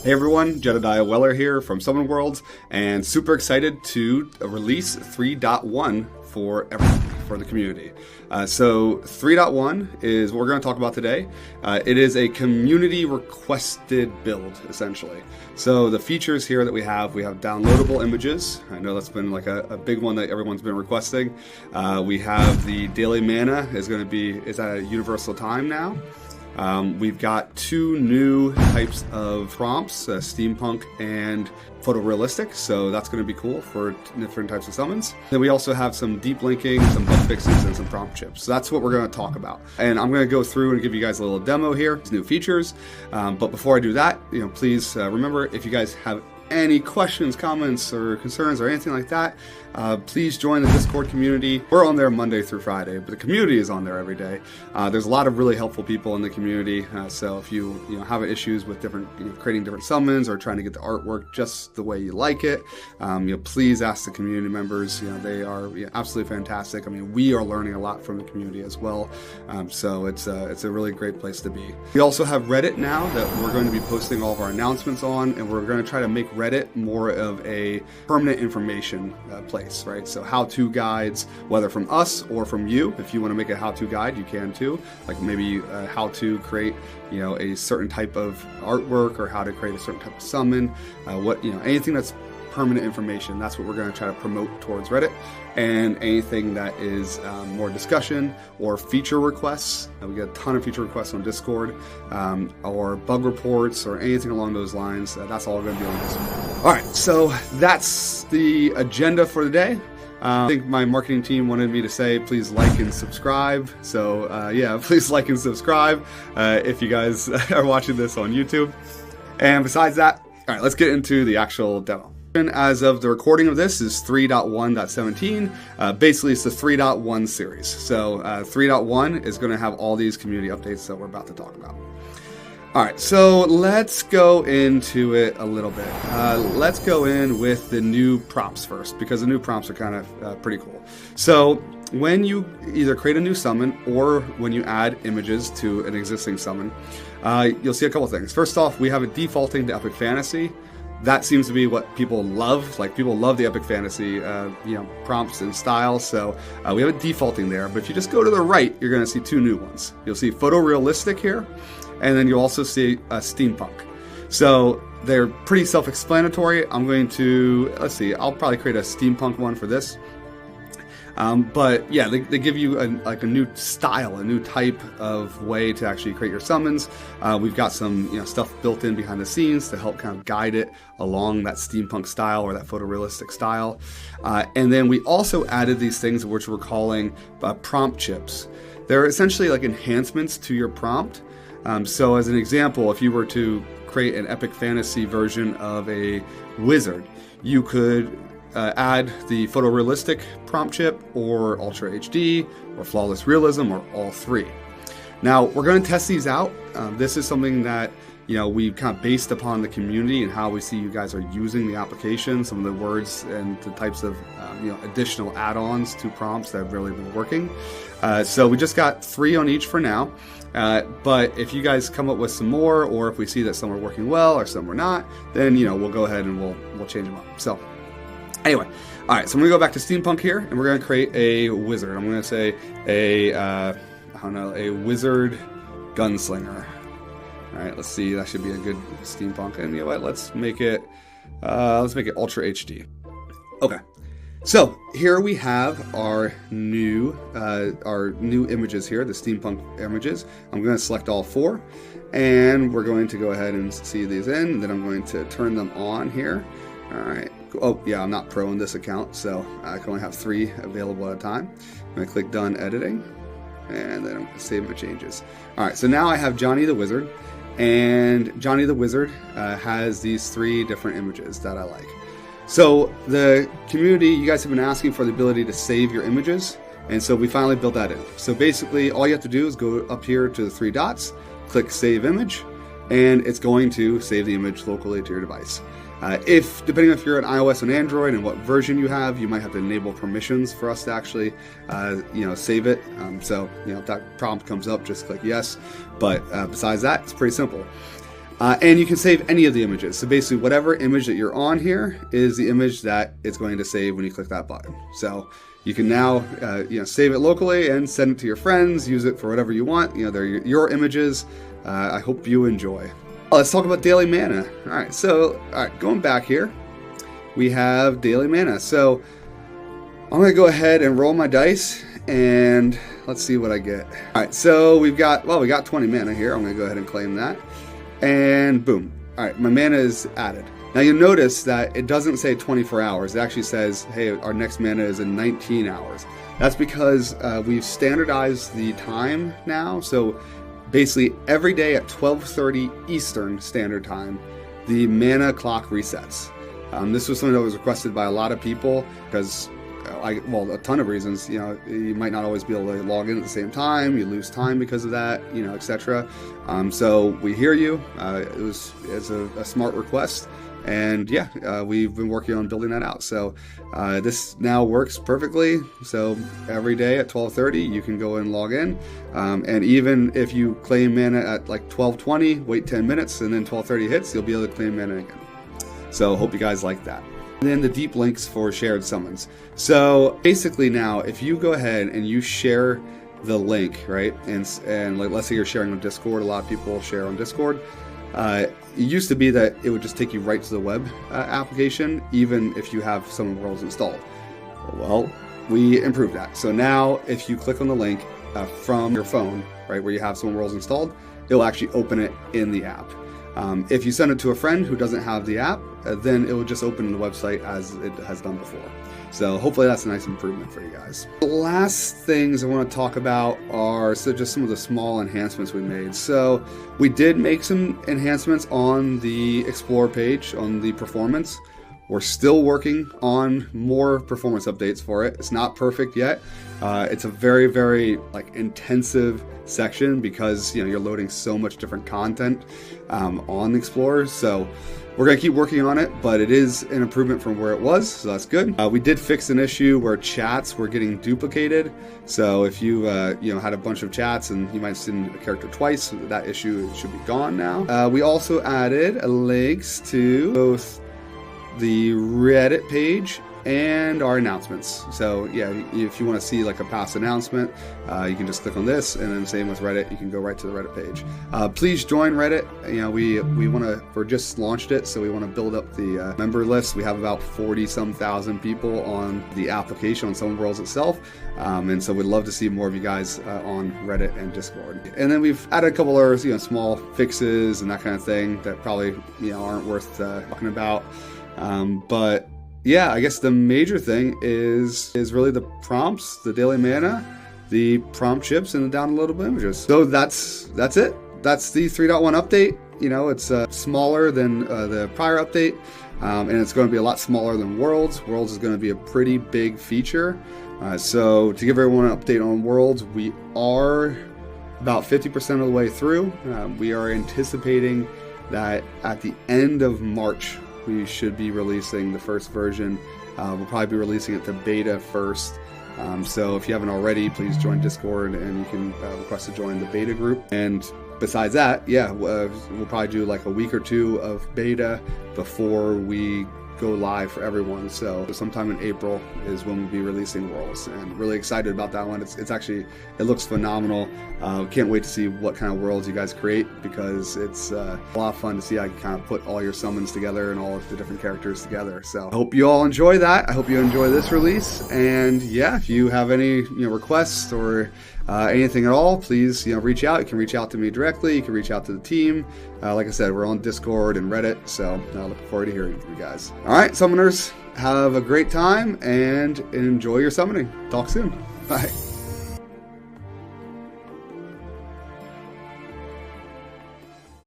Hey everyone, Jedediah Weller here from Summon Worlds, and super excited to release 3.1 for everyone, for the community. So 3.1 is what we're going to talk about today. It is a community requested build, essentially. So the features here that we have downloadable images. I know that's been like a big one that everyone's been requesting. We have the daily mana is at a universal time now. We've got two new types of prompts, Steampunk and Photorealistic, so that's going to be cool for different types of summons. Then we also have some deep linking, some bug fixes, and some prompt chips. So that's what we're going to talk about. And I'm going to go through and give you guys a little demo here, new features. But before I do that, please remember, if you guys have any questions, comments, or concerns, or anything like that, please join the Discord community. We're on there Monday through Friday, but the community is on there every day. There's a lot of really helpful people in the community, so if you have issues with creating different summons or trying to get the artwork just the way you like it, please ask the community members. They are absolutely fantastic. I mean, we are learning a lot from the community as well, so it's a really great place to be. We also have Reddit now that we're going to be posting all of our announcements on, and we're going to try to make Reddit more of a permanent information place, right? So how-to guides, whether from us or from you. If you want to make a how-to guide, you can too. Like maybe how to create, a certain type of artwork, or how to create a certain type of summon. Anything that's permanent information. That's what we're going to try to promote towards Reddit. And anything that is more discussion or feature requests. We get a ton of feature requests on Discord, or bug reports or anything along those lines. That's all going to be on Discord. All right, so that's the agenda for the day. I think my marketing team wanted me to say, please like and subscribe. So yeah, please like and subscribe if you guys are watching this on YouTube. And besides that, all right, let's get into the actual demo. As of the recording of this is 3.1.17. Basically, it's the 3.1 series. So 3.1 is going to have all these community updates that we're about to talk about. All right, so let's go into it a little bit. Let's go in with the new prompts first, because the new prompts are kind of pretty cool. So when you either create a new summon or when you add images to an existing summon, you'll see a couple things. First off, we have it defaulting to Epic Fantasy. That seems to be what people love. Like, people love the Epic Fantasy, prompts and styles. So we have it defaulting there. But if you just go to the right, you're going to see two new ones. You'll see Photorealistic here, and then you'll also see Steampunk. So they're pretty self-explanatory. I'm going to, I'll probably create a Steampunk one for this. But yeah, they give you a new style, a new type of way to actually create your summons. We've got some stuff built in behind the scenes to help kind of guide it along that steampunk style or that photorealistic style. And then we also added these things which we're calling prompt chips. They're essentially like enhancements to your prompt. So as an example, if you were to create an epic fantasy version of a wizard, you could add the photorealistic prompt chip, or Ultra HD, or Flawless Realism, or all three. Now, we're going to test these out. This is something that we've kind of based upon the community and how we see you guys are using the application, some of the words and the types of additional add-ons to prompts that have really been working. So we just got 3 on each for now. But if you guys come up with some more, or if we see that some are working well or some are not, then we'll go ahead and we'll change them up. So anyway, all right, so I'm going to go back to Steampunk here, and we're going to create a wizard. I'm going to say a wizard gunslinger. All right, let's see, that should be a good Steampunk. And you know what, let's make it Ultra HD. Okay, so here we have our new images here, the Steampunk images. I'm going to select all 4, and we're going to go ahead and see these in, and then I'm going to turn them on here. All right. Oh, yeah, I'm not pro in this account, so I can only have 3 available at a time. I'm going to click Done Editing, and then I'm going to save my changes. All right, so now I have Johnny the Wizard, and Johnny the Wizard has these 3 different images that I like. So the community, you guys have been asking for the ability to save your images, and so we finally built that in. So basically, all you have to do is go up here to the 3 dots, click Save Image, and it's going to save the image locally to your device. Depending if you're on iOS and Android and what version you have, you might have to enable permissions for us to actually, save it. So, if that prompt comes up, just click yes. But besides that, it's pretty simple. And you can save any of the images. So basically whatever image that you're on here is the image that it's going to save when you click that button. So you can now save it locally and send it to your friends, use it for whatever you want. They're your images. I hope you enjoy. Let's talk about daily mana. All right, going back here, we have daily mana. So I'm going to go ahead and roll my dice and let's see what I get. All right, so we got 20 mana here. I'm going to go ahead and claim that. And boom. All right, my mana is added. Now you'll notice that it doesn't say 24 hours. It actually says, hey, our next mana is in 19 hours. That's because we've standardized the time now. So basically every day at 12:30 Eastern Standard Time, the mana clock resets. This was something that was requested by a lot of people because a ton of reasons. You might not always be able to log in at the same time. You lose time because of that, etc. So we hear you. It's a smart request, and we've been working on building that out. So this now works perfectly. So every day at 12:30, you can go and log in, and even if you claim mana at like 12:20, wait 10 minutes, and then 12:30 hits, you'll be able to claim mana again. So hope you guys like that. And then the deep links for shared summons. So basically now, if you go ahead and you share the link, right, and like, let's say you're sharing on Discord, a lot of people share on Discord. It used to be that it would just take you right to the web application, even if you have Summon Worlds installed. Well, we improved that. So now, if you click on the link from your phone, right, where you have Summon Worlds installed, it'll actually open it in the app. If you send it to a friend who doesn't have the app, then it will just open the website as it has done before. So hopefully that's a nice improvement for you guys. The last things I want to talk about are just some of the small enhancements we made. So we did make some enhancements on the Explore page, on the performance. We're still working on more performance updates for it. It's not perfect yet. It's a very, very intensive section because you're loading so much different content on Explorer. So we're gonna keep working on it, but it is an improvement from where it was, so that's good. We did fix an issue where chats were getting duplicated. So if you had a bunch of chats and you might have seen a character twice, that issue should be gone now. We also added links to both the Reddit page and our announcements. So if you want to see like a past announcement, you can just click on this, and then same with Reddit, you can go right to the Reddit page. Please join Reddit. We just launched it, so we want to build up the member list. We have about 40-some thousand people on the application on Summon Worlds itself, and so we'd love to see more of you guys on Reddit and Discord. And then we've added a couple other small fixes and that kind of thing that probably aren't worth talking about. But yeah, I guess the major thing is really the prompts, the daily mana, the prompt chips, and the downloadable images. So that's it. That's the 3.1 update. It's smaller than the prior update, and it's going to be a lot smaller than Worlds. Worlds is going to be a pretty big feature. So to give everyone an update on Worlds, we are about 50% of the way through. We are anticipating that at the end of March, we should be releasing the first version. We'll probably be releasing it to beta first. So if you haven't already, please join Discord, and you can request to join the beta group. And besides that, we'll probably do like a week or two of beta before we go live for everyone. So sometime in April is when we'll be releasing Worlds, and really excited about that one. It looks phenomenal. Can't wait to see what kind of worlds you guys create, because it's a lot of fun to see how you kind of put all your summons together and all of the different characters together. So I hope you all enjoy that. I hope you enjoy this release, and if you have any requests or anything at all, please reach out. You can reach out to me directly. You can reach out to the team. Like I said, we're on Discord and Reddit, so I look forward to hearing from you guys. All right, summoners, have a great time and enjoy your summoning. Talk soon. Bye.